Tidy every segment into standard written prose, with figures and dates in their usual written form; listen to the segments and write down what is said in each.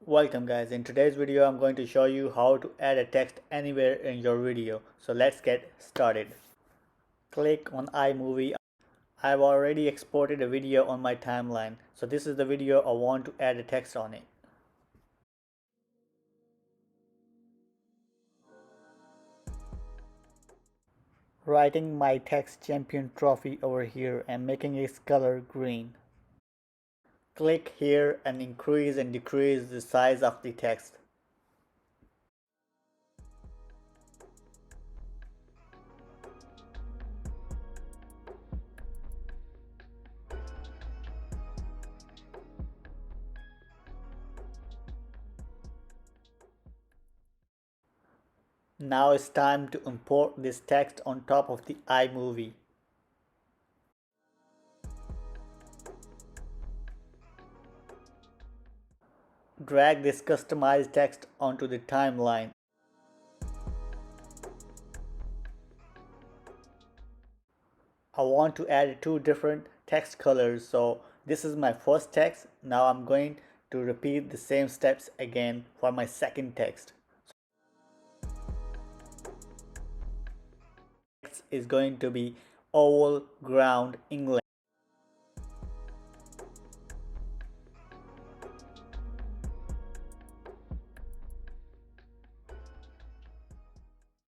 Welcome guys, in today's video I'm going to show you how to add a text anywhere in your video. So let's get started. Click on iMovie. I've already exported a video on my timeline. So this is the video I want to add a text on it. Writing my text champion trophy over here and making its color green. Click here and increase and decrease the size of the text. Now it's time to import this text on top of the iMovie. Drag this customized text onto the timeline. I want to add two different text colors, so this is my first text. Now I'm going to repeat the same steps again for my second text. Text is going to be oval ground England.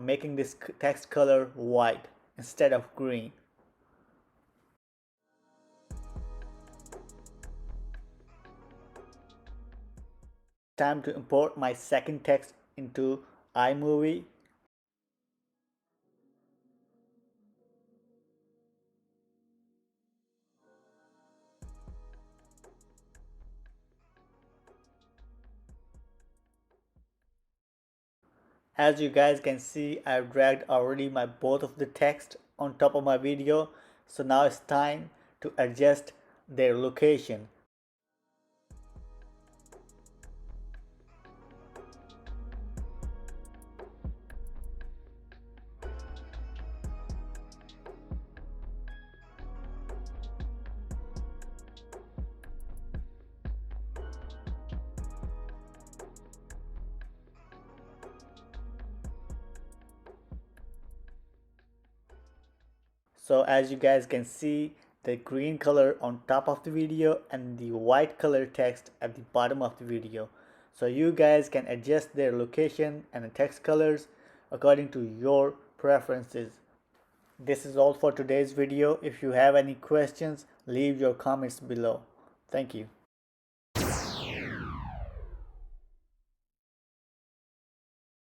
Making this text color white instead of green. Time to import my second text into iMovie. As you guys can see, I've dragged already both of the text on top of my video. So now it's time to adjust their location. So as you guys can see, the green color on top of the video and the white color text at the bottom of the video. So you guys can adjust their location and the text colors according to your preferences. This is all for today's video. If you have any questions, leave your comments below. Thank you.